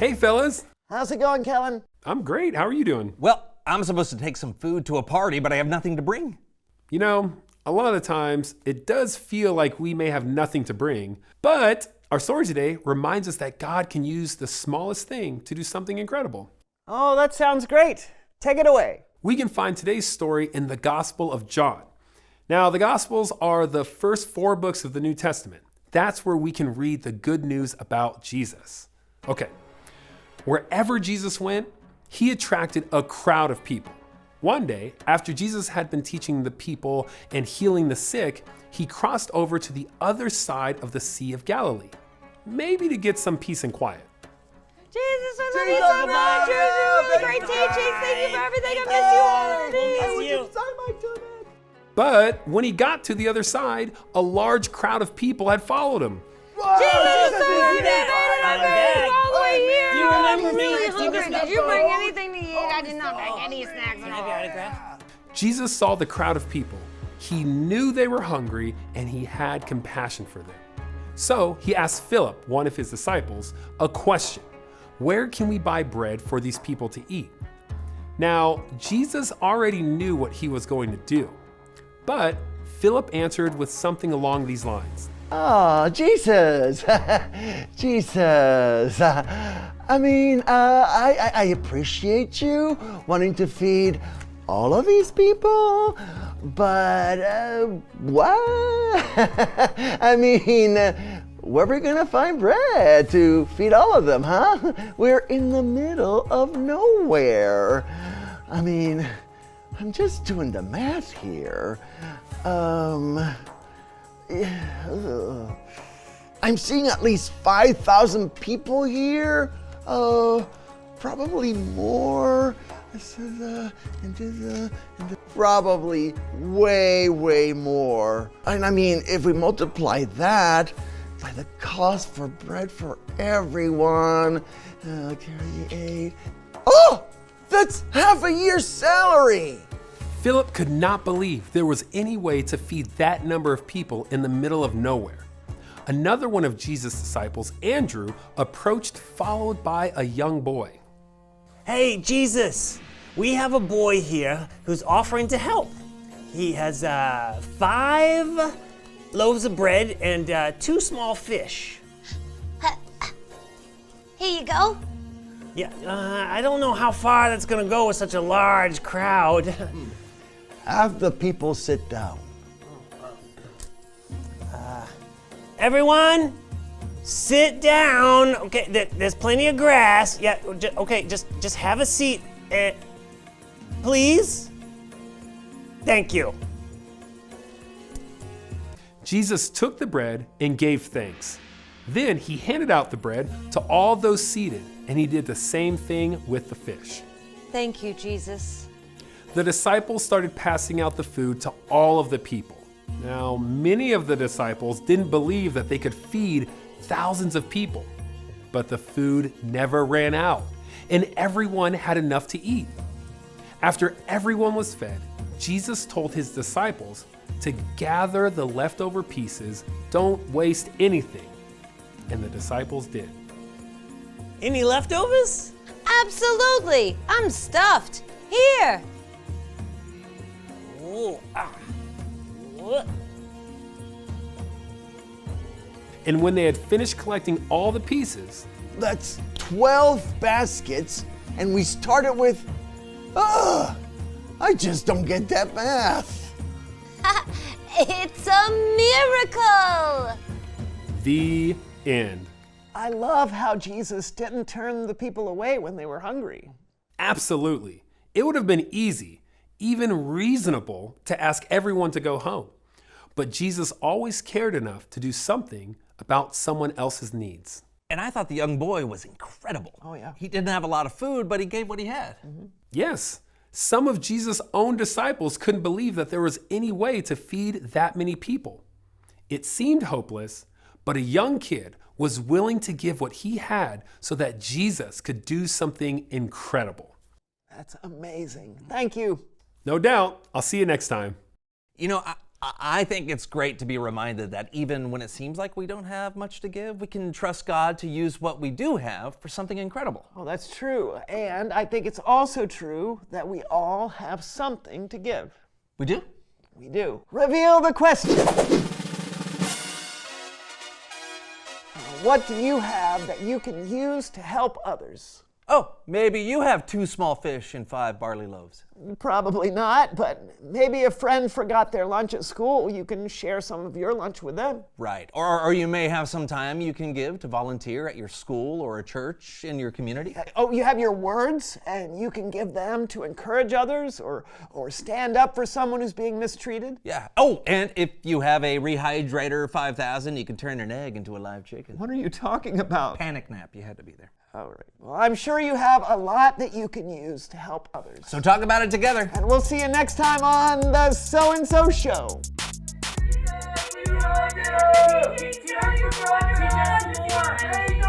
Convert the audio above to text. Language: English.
Hey, fellas. How's it going, Kellen? I'm great. How are you doing? Well, I'm supposed to take some food to a party, but I have nothing to bring. You know, a lot of the times it does feel like we may have nothing to bring, but our story today reminds us that God can use the smallest thing to do something incredible. Oh, that sounds great. Take it away. We can find today's story in the Gospel of John. Now, the Gospels are the first 4 books of the New Testament. That's where we can read the good news about Jesus. Okay, wherever Jesus went, he attracted a crowd of people. One day, after Jesus had been teaching the people and healing the sick, he crossed over to the other side of the Sea of Galilee, maybe to get some peace and quiet. Jesus, I love you so much. You're really great teaching. Thank you for everything. I miss you already. But when he got to the other side, a large crowd of people had followed him. Jesus, I'm all the way here. Do you remember me? Really hungry. Did you bring anything to eat? I did not bring any snacks at all. Jesus saw the crowd of people. He knew they were hungry and he had compassion for them. So he asked Philip, one of his disciples, a question. Where can we buy bread for these people to eat? Now, Jesus already knew what he was going to do, but Philip answered with something along these lines. Oh, Jesus. Jesus. I appreciate you wanting to feed all of these people, but what? Where are we gonna find bread to feed all of them, huh? We're in the middle of nowhere. I'm just doing the math here. I'm seeing at least 5,000 people here. Probably more. Probably way more. And if we multiply that by the cost for bread for everyone, carry 8. Oh, that's half a year's salary. Philip could not believe there was any way to feed that number of people in the middle of nowhere. Another one of Jesus' disciples, Andrew, approached, followed by a young boy. Hey, Jesus, we have a boy here who's offering to help. He has 5 loaves of bread and 2 small fish. Here you go. Yeah, I don't know how far that's gonna go with such a large crowd. Have the people sit down. Everyone, sit down. Okay, there's plenty of grass. Yeah, okay, just have a seat. Please? Thank you. Jesus took the bread and gave thanks. Then he handed out the bread to all those seated, and he did the same thing with the fish. Thank you, Jesus. The disciples started passing out the food to all of the people. Now, many of the disciples didn't believe that they could feed thousands of people, but the food never ran out, and everyone had enough to eat. After everyone was fed, Jesus told his disciples to gather the leftover pieces, don't waste anything, and the disciples did. Any leftovers? Absolutely. I'm stuffed. Here. Ooh, And when they had finished collecting all the pieces, That's 12 baskets, and we started with, I just don't get that math. It's a miracle. the end. I love how Jesus didn't turn the people away when they were hungry. Absolutely. It would have been easy, even reasonable, to ask everyone to go home. But Jesus always cared enough to do something about someone else's needs. And I thought the young boy was incredible. Oh, yeah. He didn't have a lot of food, but he gave what he had. Yes, some of Jesus' own disciples couldn't believe that there was any way to feed that many people. It seemed hopeless, but a young kid was willing to give what he had so that Jesus could do something incredible. That's amazing. Thank you. No doubt. I'll see you next time. You know, I think it's great to be reminded that even when it seems like we don't have much to give, we can trust God to use what we do have for something incredible. Well, that's true. And I think it's also true that we all have something to give. We do? We do. Reveal the question. What do you have that you can use to help others? Oh, maybe you have 2 small fish and 5 barley loaves. Probably not, but maybe a friend forgot their lunch at school. You can share some of your lunch with them. Right. Or you may have some time you can give to volunteer at your school or a church in your community. Oh, you have your words, and you can give them to encourage others or stand up for someone who's being mistreated. Yeah. Oh, and if you have a Rehydrator 5000, you can turn an egg into a live chicken. What are you talking about? Panic nap, you had to be there. All right. Well, I'm sure you have a lot that you can use to help others. So talk about it together. And we'll see you next time on the So and So Show. Teach us more. Hey,